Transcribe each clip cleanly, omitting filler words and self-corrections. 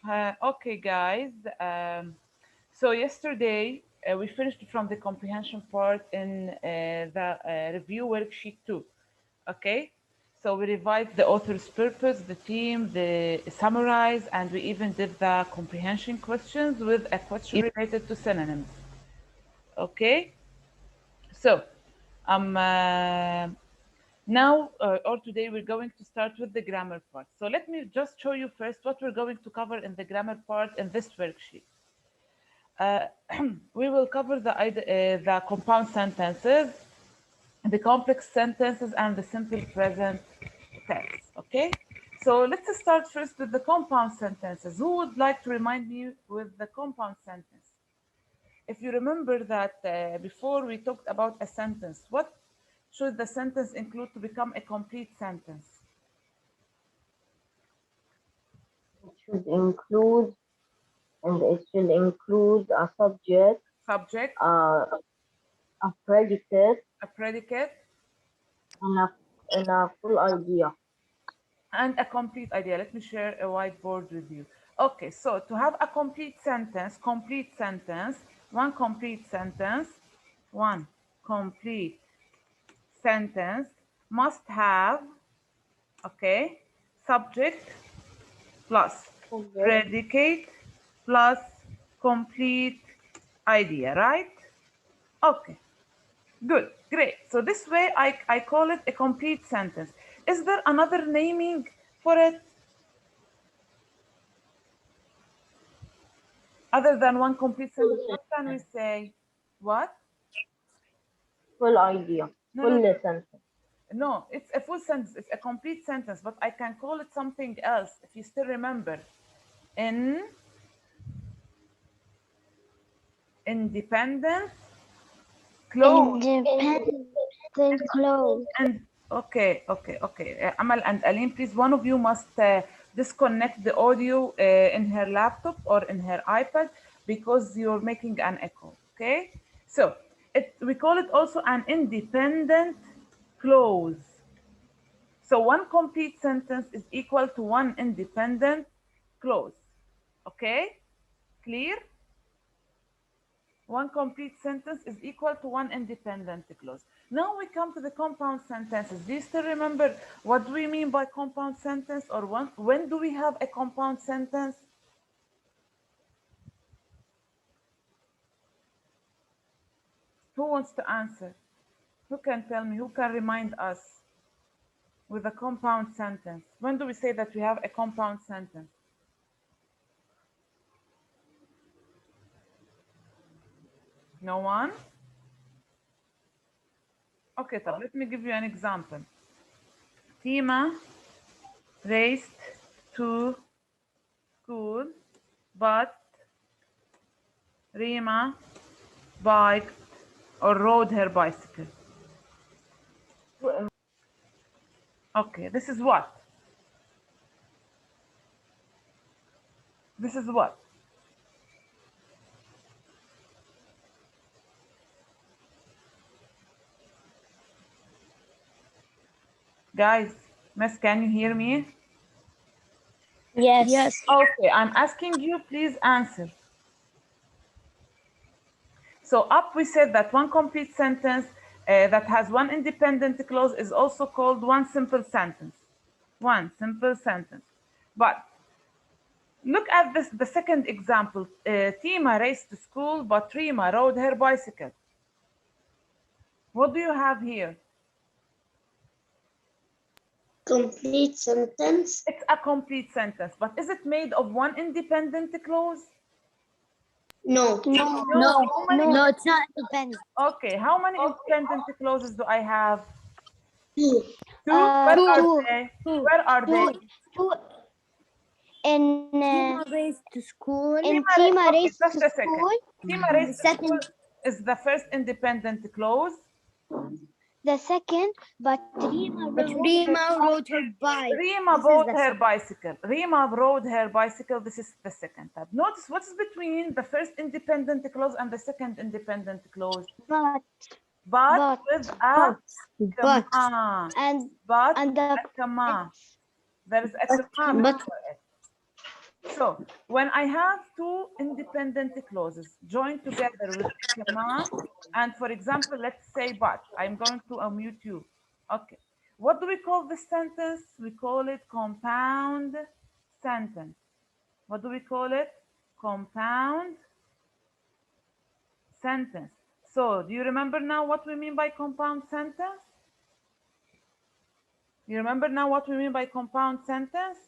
Okay, guys. So yesterday we finished from the comprehension part in the review worksheet 2. Okay, so we revised the author's purpose, the theme, the summarize, and we even did the comprehension questions with a question related to synonyms. Okay, so um, uh, now or today we're going to start with the grammar part. So let me just show you first what we're going to cover in the grammar part in this worksheet. Uh, we will cover the compound sentences, the complex sentences, and the simple present tense. Okay, so let's start first with the compound sentences. Who would like to remind me with the compound sentence? If you remember that before we talked about a sentence, what should the sentence include to become a complete sentence? It should include a subject, Subject, uh, a predicate, a predicate, and a full idea. and a complete idea. Let me share a whiteboard with you. Okay, so to have a complete sentence, one complete sentence must have, okay, subject plus Subject. predicate plus complete idea, right? Okay, good, great. So this way I call it a complete sentence. Is there another naming for it other than one complete Full sentence? What can we sentence. say? What? Full idea. No, no, Full no. sentence. No, it's a full sentence. It's a complete sentence, but I can call it something else if you still remember. In independent close. Independent clothes. And okay. Amal and Aline, please, one of you must disconnect the audio in her laptop or in her iPad because you're making an echo. Okay, so we call it also an independent clause. So one complete sentence is equal to one independent clause. Okay, clear? One complete sentence is equal to one independent clause. Now we come to the compound sentences. Do you still remember what do we mean by compound sentence, or when do we have a compound sentence? Who wants to answer? Who can tell me? Who can remind us with a compound sentence? When do we say that we have a compound sentence? No one? Okay, طب let me give you an example. Tima raced to school, but Rima biked or rode her bicycle. Okay, this is what? This is what? Guys, Miss, can you hear me? Yes. Okay, I'm asking you, please answer. So up we said that one complete sentence that has one independent clause is also called one simple sentence. One simple sentence. But look at this, the second example. Tima raced to school, but Rima rode her bicycle. What do you have here? Complete sentence. It's a complete sentence, but is it made of one independent clause? No. No. No. How many? No, it's not independent. Okay, how many independent clauses do I have? Two. Two. Where are Two. they? Where are they? Two. In Tima race to school. In Tima Tima okay, race to just a second. school. Tima The race to school second. is the first independent clause. The second, but Rima rode her bike. Rima rode her bicycle. Rima rode her bicycle. This is the second tab. Notice what's between the first independent clause and the second independent clause. But with a comma. and But and the a comma. There is a comma but before it. So when I have two independent clauses joined together with a comma, and for example, let's say but, I'm going to unmute you. Okay. What do we call this sentence? We call it compound sentence. What do we call it? Compound sentence. So do you remember now what we mean by compound sentence? You remember now what we mean by compound sentence?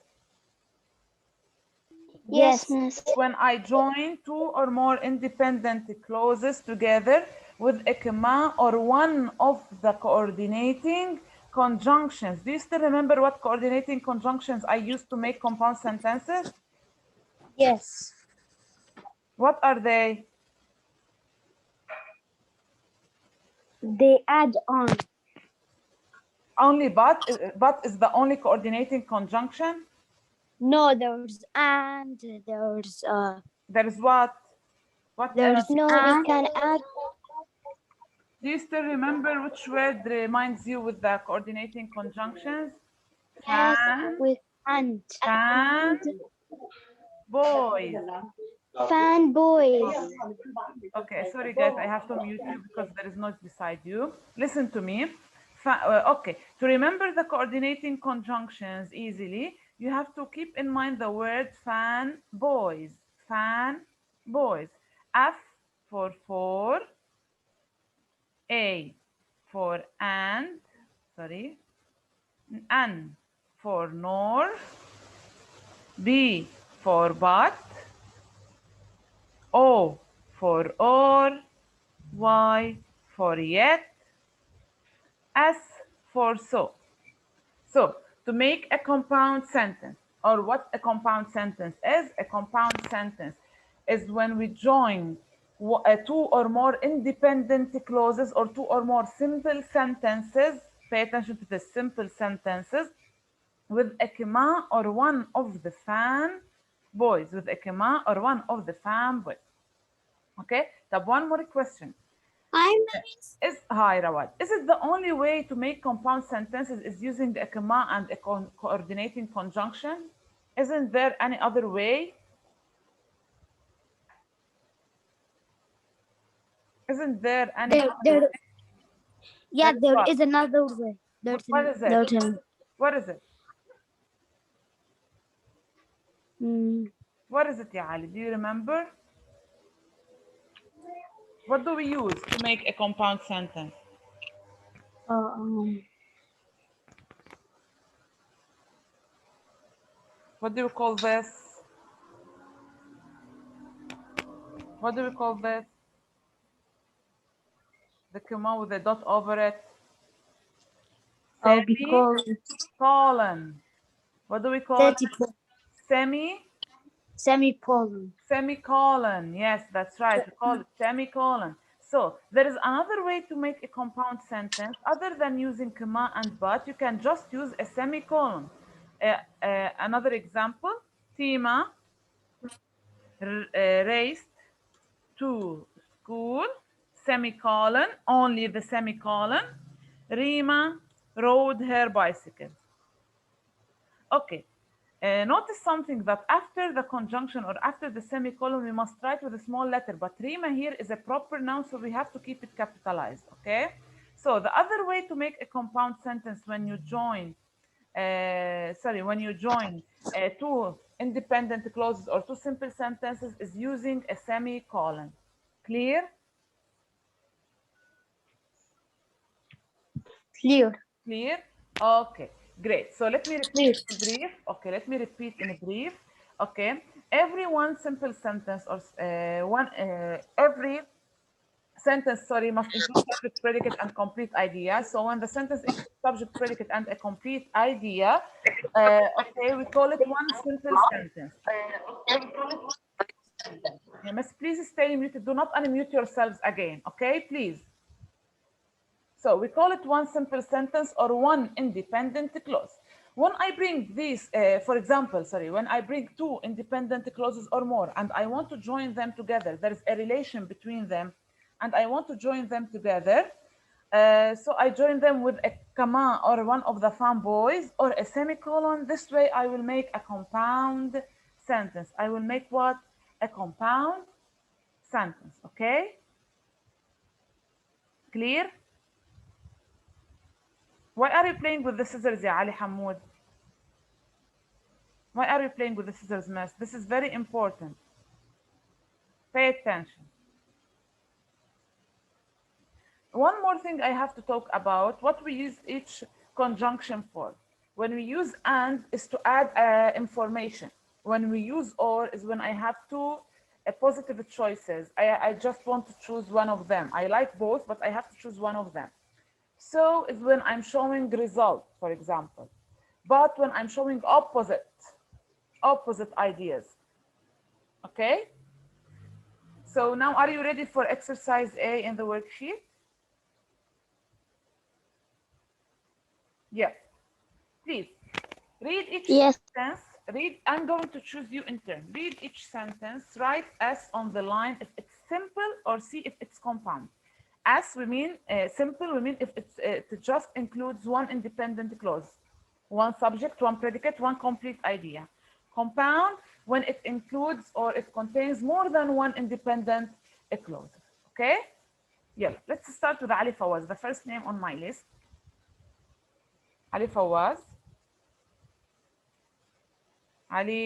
Yes, Miss. When I join two or more independent clauses together with a comma or one of the coordinating conjunctions. Do you still remember what coordinating conjunctions I used to make compound sentences? Yes. What are they? They add on. Only but is the only coordinating conjunction? No, there's and there's There is what? What there's else? no we can add Do you still remember which word reminds you with the coordinating conjunctions? Fan, with and fan, boys. fanboys. Okay, sorry guys, I have to mute you because there is noise beside you. Listen to me. Okay, to remember the coordinating conjunctions easily, you have to keep in mind the word fan boys. Fan boys. F for, A for and, sorry, N for north, B for but, O for or, Y for yet, S for so. So to make a compound sentence, or what a compound sentence is, a compound sentence is when we join two or more independent clauses or two or more simple sentences. Pay attention to the simple sentences with a comma or one of the fan boys, with a comma or one of the fan boys. Okay, طب one more question. Hi Rawad. Is it the only way to make compound sentences is using a comma and a coordinating conjunction? Isn't there any other way? Isn't there any other way? Yeah, there What? is another way. What is it? There's an, What is it? mm, What is it, Ya Ali? Do you remember? What do we use to make a compound sentence? What do you call this? What do we call this? The comma with a dot over it. Semicolon. What do we call it? semicolon. Semicolon. Yes, that's right. We call it semicolon. So there is another way to make a compound sentence other than using comma and but. You can just use a semicolon. Another example: Tima raced to school. Semicolon. Only the semicolon. Rima rode her bicycle. Okay. Notice something that after the conjunction or after the semicolon, we must write with a small letter. But Rima here is a proper noun, so we have to keep it capitalized. Okay. So the other way to make a compound sentence when you join, two independent clauses or two simple sentences is using a semicolon. Clear? Clear? Okay, great. So let me repeat in brief. Okay, let me repeat in brief. Okay, every one simple sentence or every sentence, sorry, must include subject, predicate, and complete idea. So when the sentence includes subject, predicate, and a complete idea, okay, we call it one simple sentence. Yeah, miss, please stay muted. Do not unmute yourselves again. Okay, please. So we call it one simple sentence or one independent clause. When I bring these, for example, when I bring two independent clauses or more and I want to join them together, there is a relation between them and I want to join them together. So I join them with a comma or one of the fanboys or a semicolon. This way I will make a compound sentence. I will make what? A compound sentence. Okay? Clear? Why are you playing with the scissors, ya Ali Hamoud? Why are you playing with the scissors, miss? This is very important. Pay attention. One more thing I have to talk about, what we use each conjunction for. When we use and is to add information. When we use or is when I have two positive choices. I just want to choose one of them. I like both, but I have to choose one of them. So is when I'm showing result, for example. But when I'm showing opposite ideas. Okay? So now are you ready for exercise A in the worksheet? Yes. Please read each Yes. sentence. I'm going to choose you in turn. Read each sentence. Write S on the line if it's simple or C if it's compound. S we mean simple. We mean if it just includes one independent clause, one subject, one predicate, one complete idea. Compound when it includes or it contains more than one independent clause. Okay? Yeah. Let's start with Ali Fawaz, the first name on my list. Ali Fawaz. Ali.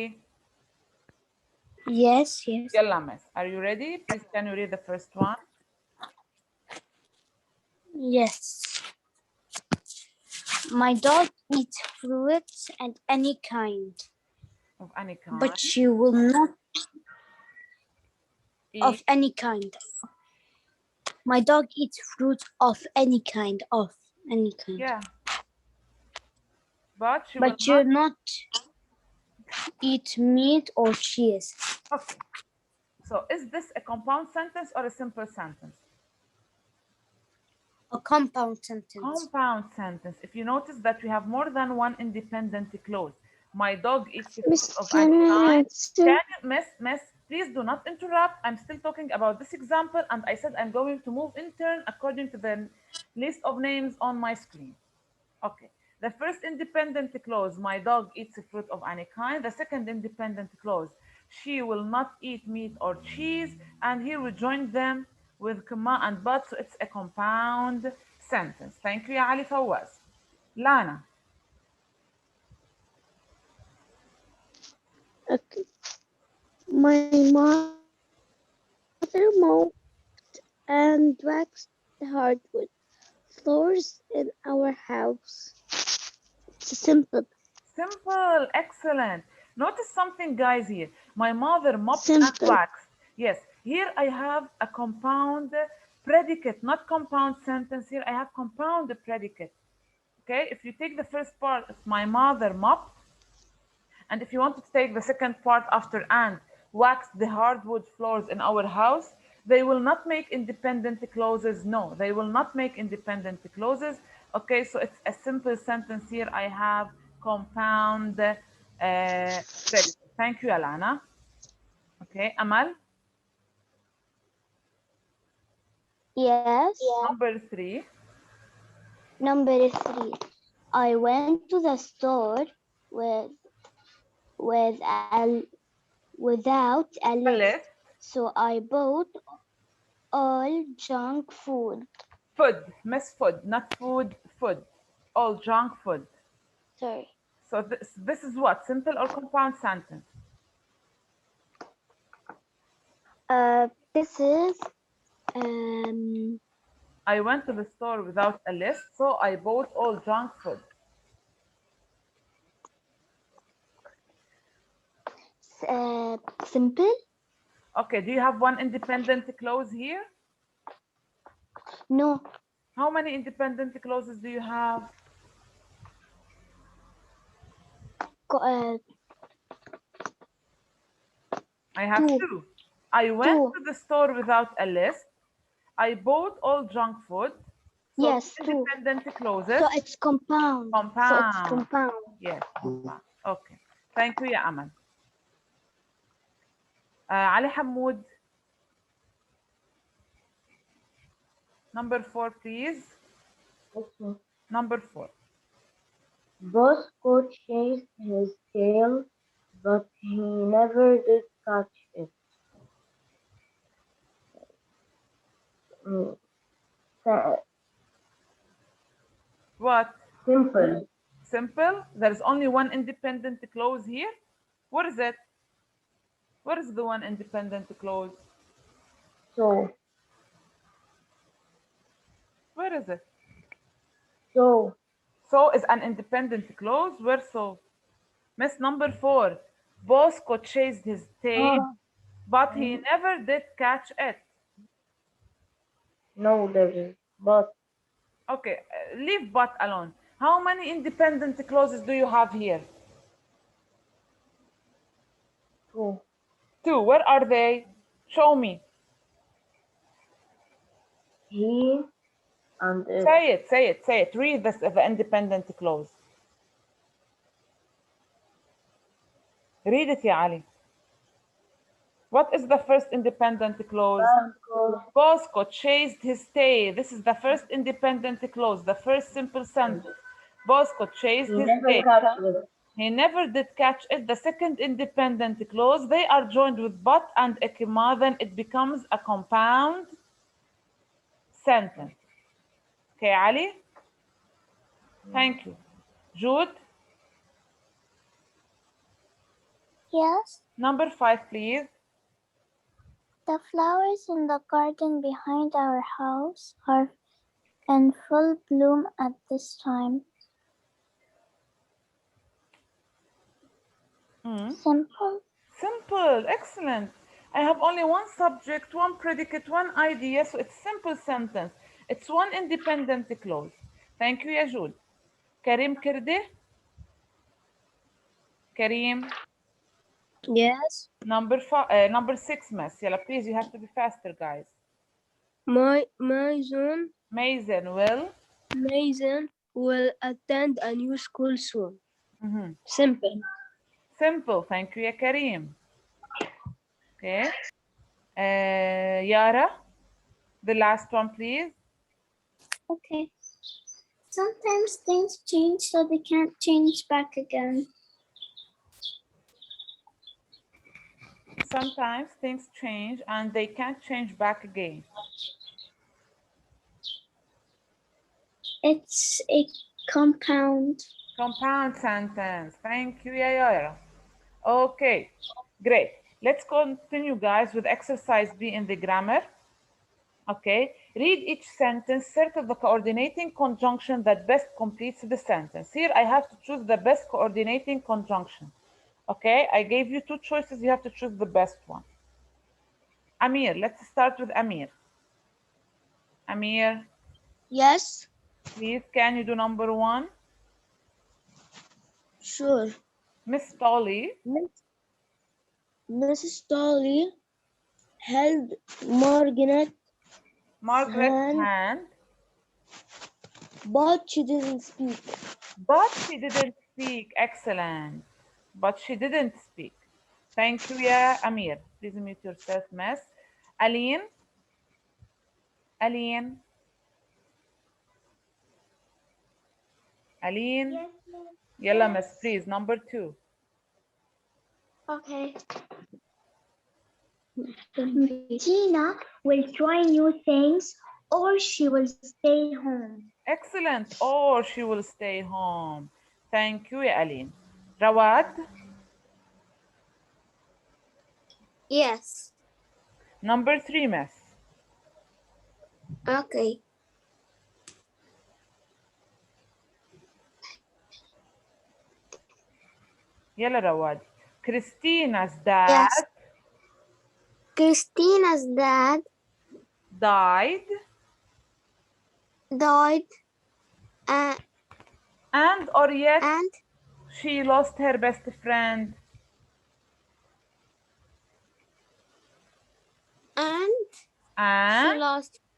Yes, yes. Yalla, miss. Are you ready? Please, can you read the first one? Yes. My dog eats fruits and any kind, Of any kind. but she will not of Eat. any kind. My dog eats fruits of any kind, Yeah. But she But will she will not eat meat or cheese. Okay. So is this a compound sentence or a simple sentence? A compound sentence. Compound sentence. If you notice that we have more than one independent clause. My dog eats fruit of any kind. Can you, miss, please do not interrupt. I'm still talking about this example, and I said I'm going to move in turn according to the list of names on my screen. Okay. The first independent clause, my dog eats fruit of any kind. The second independent clause, she will not eat meat or cheese. And here we join them with comma and but, so it's a compound sentence. Thank you, ya Ali Fawaz. Lana. Okay. My mother mowed and waxed the hardwood floors in our house. It's simple. Simple, excellent. Notice something, guys, here. My mother mopped and Simple. waxed. Yes, here I have a compound predicate, not compound sentence. Here I have compound predicate. Okay, if you take the first part, it's my mother mopped. And if you want to take the second part after and waxed the hardwood floors in our house, they will not make independent clauses. No, they will not make independent clauses. Okay, so it's a simple sentence here. I have compound predicate. Thank you, Alana. Okay, Amal. Yes. Number 3. Number 3. I went to the store with with a without a list. List. So I bought all junk food. Food. Miss food, not food, food. All junk food. Sorry. So this is what? Simple or compound sentence? This is I went to the store without a list, so I bought all junk food. simple. Okay, do you have one independent clause here? No. How many independent clauses do you have? I have two. I went to the store without a list. I bought all junk food. So Yes, independent clauses. So it's compound. Compound. So it's compound. Yes, compound. Okay. Thank you, ya Aman. Ali Hamoud. Number 4, please. Okay. Number 4. Bosco chased his tail but he never did catch it. Mm, si- What? Simple. Simple? There is only one independent clause here. What is it? What is the one independent clause? So, Where is it? so, So is an independent clause. Where so? Miss number 4. Bosco chased his tail, ah, but he never did catch it. no, there is, but Okay, leave but alone. How many independent clauses do you have here? two. 2. Where are they? Show me. He and it. Say it, say it, say it. Read this, the independent clause. Read it, ya Ali. What is the first independent clause? Bosco Bosco chased his tail. This is the first independent clause, the first simple sentence. Bosco chased he his never tail. catch it. He never did catch it. The second independent clause, they are joined with but and ikma, then it becomes a compound sentence. Okay, Ali? Thank you. Jude, Yes. number 5, please. The flowers in the garden behind our house are in full bloom at this time. Simple. Simple, excellent. I have only one subject, one predicate, one idea, so it's simple sentence. It's one independent clause. Thank you, ya Jude. Karim Kirde? Karim, Yes. number 6, miss. Yalla, please, you have to be faster, guys. Mason Mason will attend a new school soon. will. Simple. Simple, thank you, ya Karim. Okay. Yara, the last one, please. Okay. Sometimes things change so they can't change back again. Sometimes things change and they can't change back again. It's a compound. Compound sentence. Thank you, Yara. Okay, great. Let's continue, guys, with exercise B in the grammar. Okay, read each sentence, circle the coordinating conjunction that best completes the sentence. Here I have to choose the best coordinating conjunction. Okay, I gave you 2 choices, you have to choose the best one. Amir, let's start with Amir. Amir, Yes. please, can you do number 1? Sure. Miss Tolly. Mrs. Dolly held Margaret's hand, but she didn't speak. but she didn't speak. Excellent. But she didn't speak. Thank you, ya Amir. Please mute yourself, miss. Aline. Aline. Aline. Yes, Yalla, miss, please. Number 2. okay. Tina will try new things or she will stay home. Excellent. Or she will stay home. Thank you, ya Aline. Rawad. Yes. Number 3, miss. Okay. Yalla, Rawad. Christina's dad. Yes. Christina's dad died. And or yet and she lost her best friend.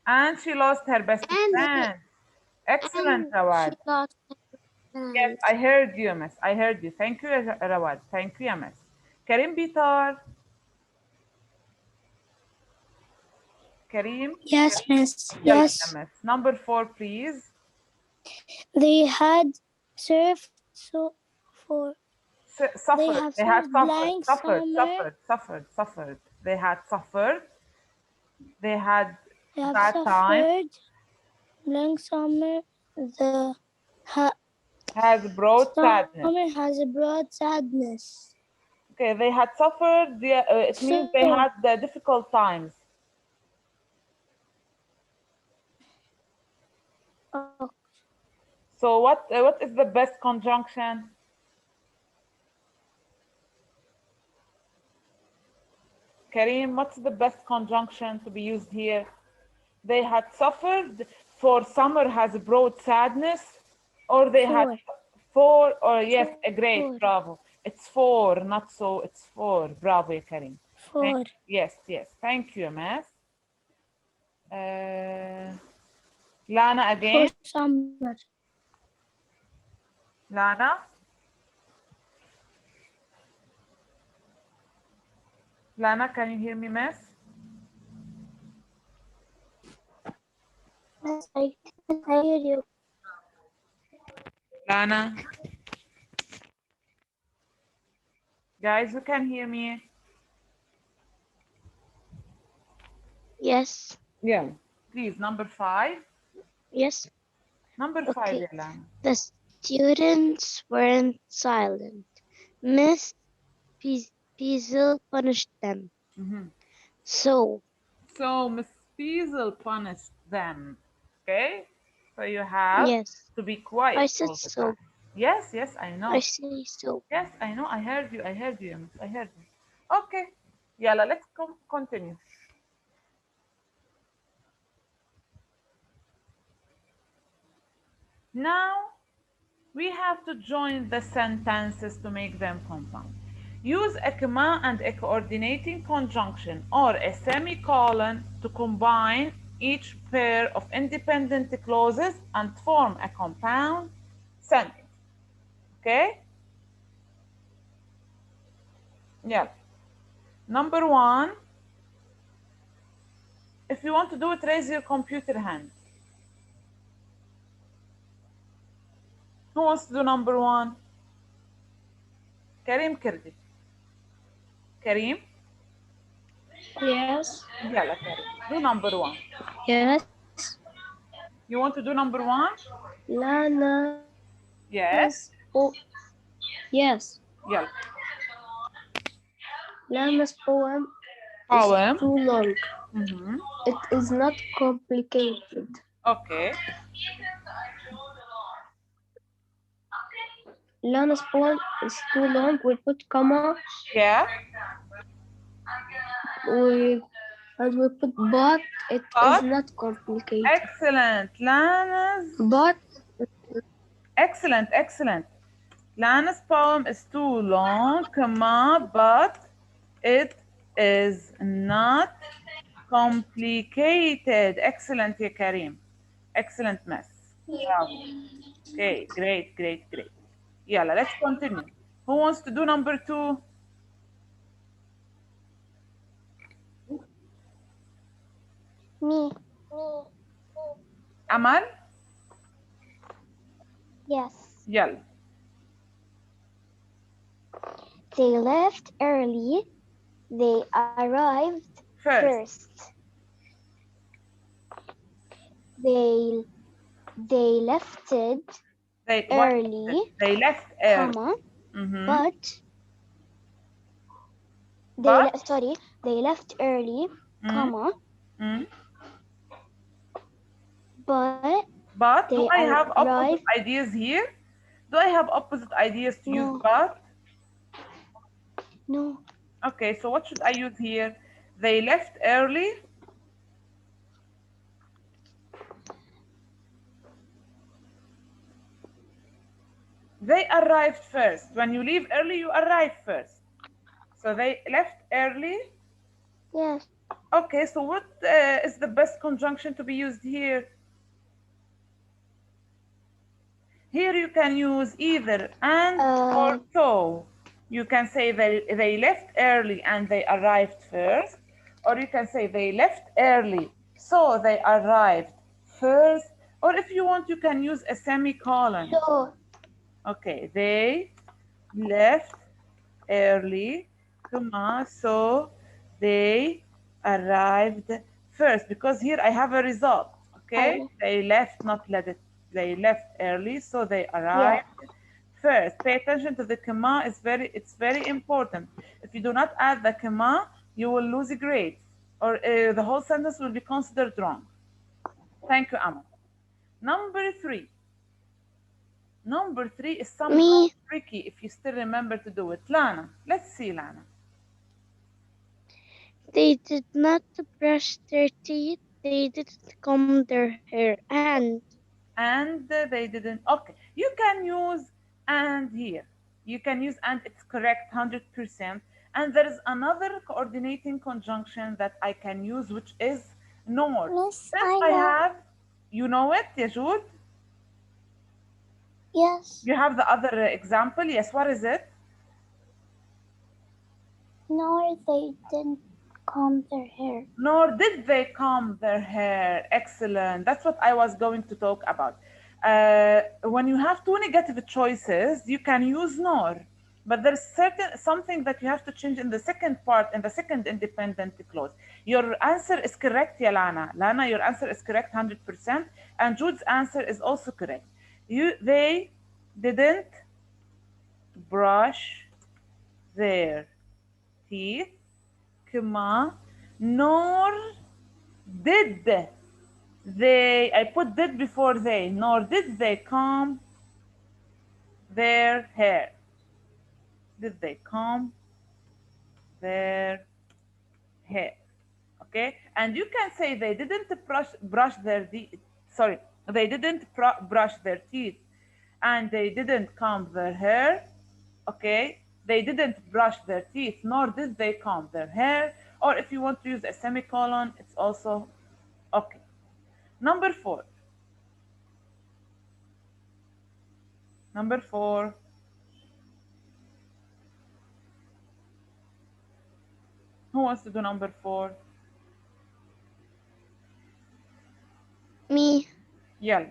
And she lost her best friend. Excellent, Rawad. Yes, I heard you, miss. I heard you. Thank you, Rawad. Thank you, miss. Karim Bitar. Karim? yes, miss. Yes. Yes. Miss. Number 4, please. They had surfed Suffered. have They had suffered blank suffered. summer. They had suffered. They had They have bad time. suffered blank summer. The Has brought sadness. summer has brought sadness. Okay, they had suffered. It means they had the difficult times. Oh, So what is the best conjunction? Kareem, what's the best conjunction to be used here? They had suffered, for summer has brought sadness, or they had for, or yes, great, for. bravo. It's for, not so, it's for. Bravo, ya Kareem. For. Yes, thank you, Mas. Lana again. For summer. Lana. Lana, can you hear me, Miss? Yes, I hear you. Lana. Guys, who can hear me? Yes. Yeah. Please, number 5. Yes. Number 5, Okay. Lana. The students weren't silent. Miss Peasel punished them. So Miss Peasel punished them. Okay? So you have yes, to be quiet I said all the so. time. Yes, I know. I say so. Yes, I know. I heard you. Miss. I heard you. Okay. Yalla, let's continue. Now, we have to join the sentences to make them compound. Use a comma and a coordinating conjunction or a semicolon to combine each pair of independent clauses and form a compound sentence. Okay? Yeah. Number 1, if you want to do it, raise your computer hand. Who wants to do number 1? Kareem Kirdi. Kareem? Yes. Yalla, Kareem. Do number 1. Yes. You want to do number 1? Lana. Yes. Oh. Yes. Yalla. Lana's poem Poem. is too long. Mm-hmm. It is not complicated. Okay. Lana's poem is too long. We put comma. Yeah. And we put but. It is not complicated. Excellent. Lana's. But. Excellent. Lana's poem is too long, comma, but it is not complicated. Excellent, ya Kareem. Excellent, Miss. Bravo. Okay, great. Yalla, let's continue. Who wants to do number 2? Me. Amal? Yes. Yalla. They left early. They arrived first. They left early, They left early. comma, Mm-hmm. they left early, comma, but do I have opposite arrived. ideas here? Do I have opposite ideas to use but? No. Okay, so what should I use here? They left early. They arrived first. When you leave early, you arrive first. So they left early. Yes. Okay, so what is the best conjunction to be used here? Here you can use either and or so. You can say they left early and they arrived first. Or you can say they left early, so they arrived first. Or if you want, you can use a semicolon. So. Okay, they left early, comma, so they arrived first, because here I have a result. Okay, Oh, they left, not let it. They left early, so they yeah. arrived first. Pay attention to the comma. It's very important. If you do not add the comma, you will lose a grade, or the whole sentence will be considered wrong. Thank you, Amma. Number three. Number three is somehow Me, tricky if you still remember to do it. Lana, let's see, Lana. they did not brush their teeth. They didn't comb their hair. And they didn't. Okay, you can use and here. You can use and, it's correct 100%. And there is another coordinating conjunction that I can use, which is nor. Miss, Since I I know. have, you know it, Yajud? Yes. You have the other example. Yes, what is it? Nor they didn't comb their hair. Nor did they comb their hair. Excellent. That's what I was going to talk about. When you have two negative choices, you can use nor, but there's certain something that you have to change in the second part, in the second independent clause. Your answer is correct, Yalana. Lana, your answer is correct 100%, and Jude's answer is also correct. They didn't brush their teeth, comma, nor did they, I put did before they, nor did they comb their hair. Did they comb their hair? Okay, and you can say they didn't brush their sorry, they didn't brush their teeth, and they didn't comb their hair. Okay, they didn't brush their teeth, nor did they comb their hair. Or if you want to use a semicolon, it's also okay. Number four. Number four. Who wants to do number four? Me, Yeah.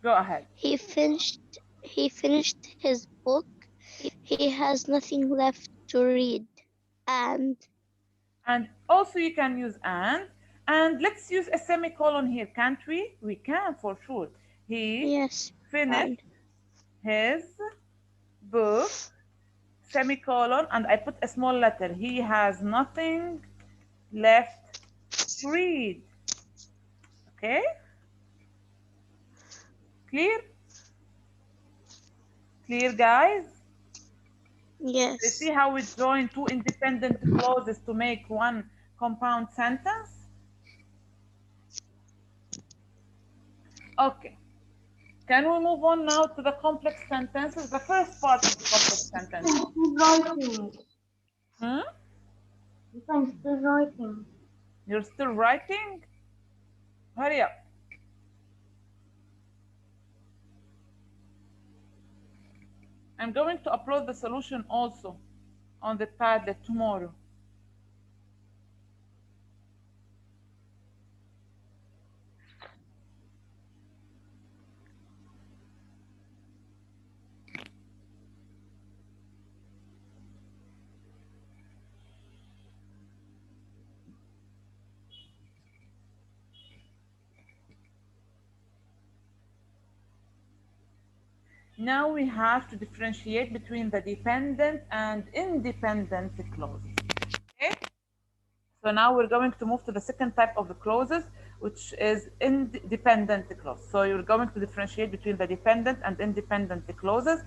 Go ahead. he finished his book. He has nothing left to read. And And also you can use and let's use a semicolon here, can't we? We can for sure. He yes, finished and his book, semicolon, and I put a small letter. He has nothing left to read. Okay? Clear? Clear, guys? You yes, see how we join two independent clauses to make one compound sentence? Okay. Can we move on now to the complex sentences? The first part of the complex sentence. Still writing. Hmm? I'm still writing. You're still writing? Hurry up. I'm going to upload the solution also on the Padlet tomorrow. Now we have to differentiate between the dependent and independent clauses. Okay? So now we're going to move to the second type of the clauses, which is independent clause. So you're going to differentiate between the dependent and independent clauses.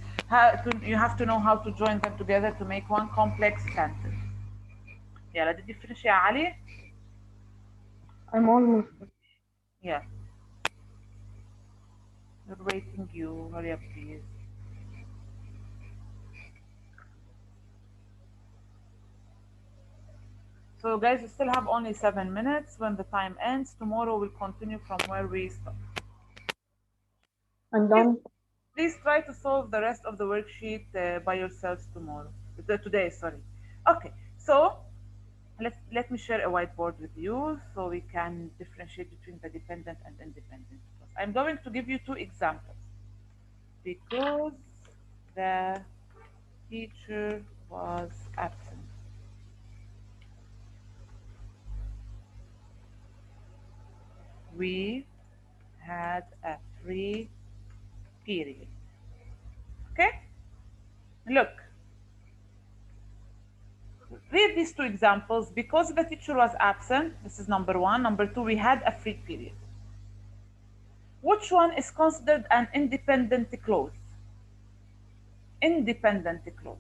You have to know how to join them together to make one complex sentence. Yeah, did you finish, يا علي? I'm almost. Yeah. We're waiting you. Hurry up, please. So guys, we still have only 7 minutes. When the time ends, tomorrow we'll continue from where we stopped. I'm done. Please try to solve the rest of the worksheet by yourselves tomorrow. Today, sorry. Okay, so let me share a whiteboard with you so we can differentiate between the dependent and independent clause. I'm going to give you two examples. Because the teacher was absent. We had a free period. Okay? Look, read these two examples. Because the teacher was absent, this is number one. Number two, we had a free period. Which one is considered an independent clause? Independent clause.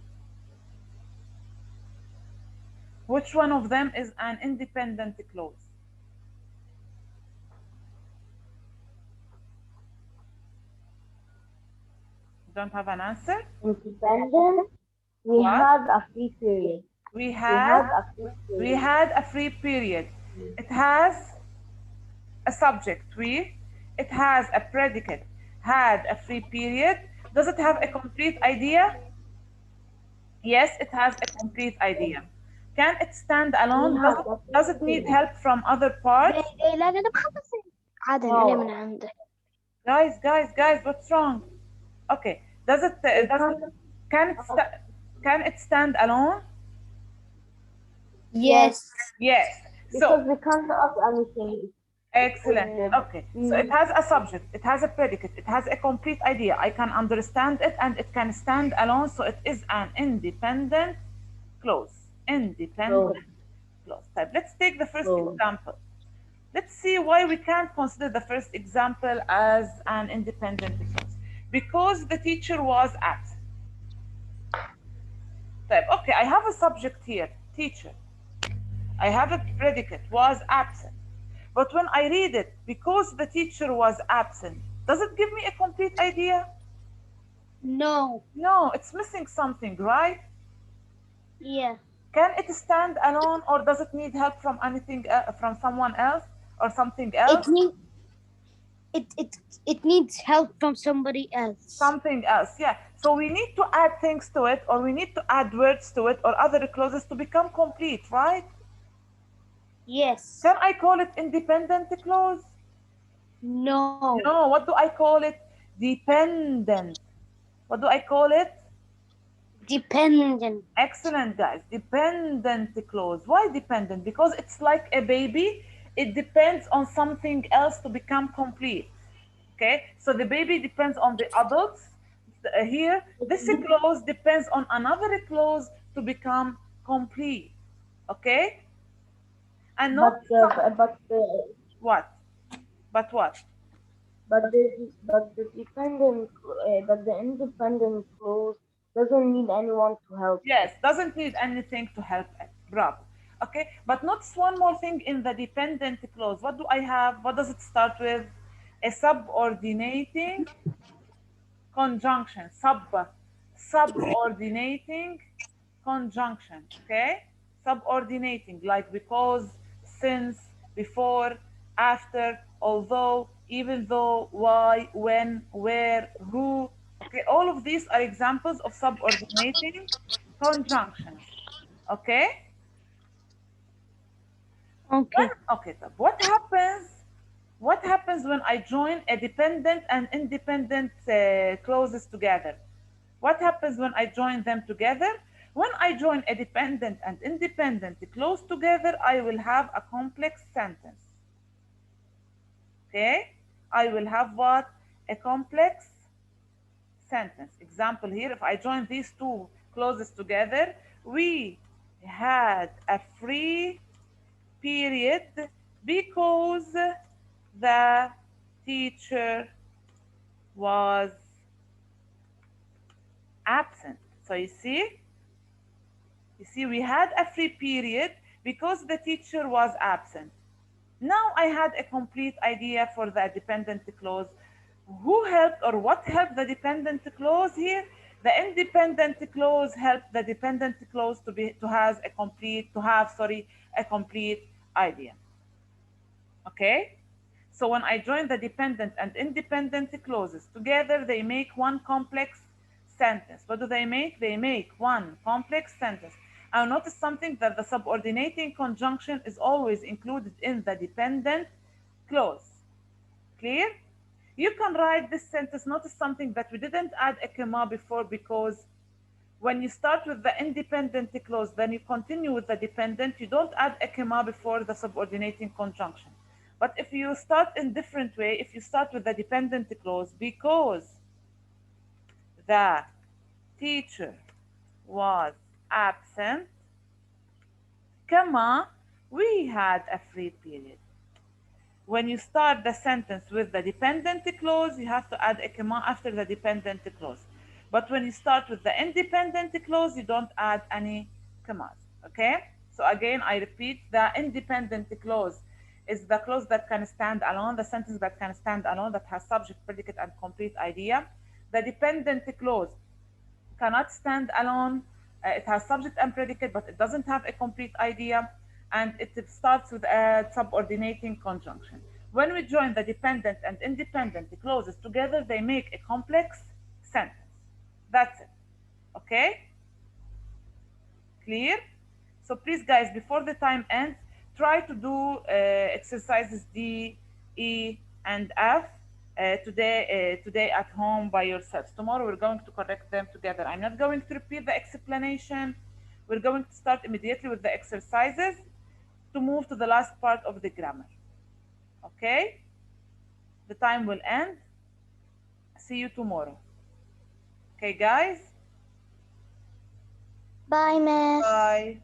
Which one of them is an independent clause? Don't have an answer? Independent. We What? had a free period. We We had had a free we period. had a free period. It has a subject, we. It has a predicate, had a free period. Does it have a complete idea? Yes, it has a complete idea. Can it stand alone? We had a free Does it need period. help from other parts? لا أنا بخلص عادل No. عليه من عنده. Guys, what's wrong? Okay. Does it can it stand alone? Yes. Yes. Because So we can't ask anything. excellent. Okay. So it has a subject, it has a predicate, it has a complete idea. I can understand it and it can stand alone. So it is an independent clause. Independent clause. Type. Let's take the first example. Let's see why we can't consider the first example as an independent clause. Because the teacher was absent. Type. Okay, I have a subject here, teacher. I have a predicate, was absent. But when I read it, because the teacher was absent, does it give me a complete idea? No. No, it's missing something, right? Yeah. Can it stand alone, or does it need help from anything, from someone else or something else? It needs help from somebody else. Something else, yeah. So we need to add things to it, or we need to add words to it, or other clauses to become complete, right? Yes. Can I call it independent clause? No. No, what do I call it? Dependent. What do I call it? Dependent. Excellent, guys. Dependent clause. Why dependent? Because it's like a baby. It depends on something else to become complete. Okay, so the baby depends on the adults. Here, this clause depends on another clause to become complete. Okay, and not what? But what? But the independent clause doesn't need anyone to help. Yes, doesn't need anything to help it. Bravo. Okay, but notice one more thing in the dependent clause. What do I have? What does it start with? A subordinating conjunction. Subordinating conjunction. Okay, subordinating, like because, since, before, after, although, even though, why, when, where, who. Okay, all of these are examples of subordinating conjunctions. Okay? Okay. Okay, so what happens? What happens when I join a dependent and independent clauses together? What happens when I join them together? When I join a dependent and independent clause together, I will have a complex sentence. Okay? I will have what? A complex sentence. Example here, if I join these two clauses together, we had a free period because the teacher was absent. So you see, we had a free period because the teacher was absent. Now I had a complete idea for the dependent clause. Who helped or what helped the dependent clause here? The independent clause helped the dependent clause to have a complete idea. Okay? So when I join the dependent and independent clauses together, they make one complex sentence. What do they make? They make one complex sentence. I'll notice something, that the subordinating conjunction is always included in the dependent clause. Clear? You can write this sentence. Notice something, that we didn't add a comma before because When you start with the independent clause, then you continue with the dependent. You don't add a comma before the subordinating conjunction. But if you start in different way, if you start with the dependent clause, because the teacher was absent, comma, we had a free period. When you start the sentence with the dependent clause, you have to add a comma after the dependent clause. But when you start with the independent clause, you don't add any commas. Okay? So again, I repeat, the independent clause is the clause that can stand alone, the sentence that can stand alone, that has subject, predicate, and complete idea. The dependent clause cannot stand alone. It has subject and predicate, but it doesn't have a complete idea, and it starts with a subordinating conjunction. When we join the dependent and independent clauses together, they make a complex sentence. That's it. Okay? Clear? So please, guys, before the time ends, try to do exercises D, E, and F today at home by yourselves. Tomorrow we're going to correct them together. I'm not going to repeat the explanation. We're going to start immediately with the exercises to move to the last part of the grammar. Okay? The time will end. See you tomorrow. Okay, guys? Bye, Miss. Bye.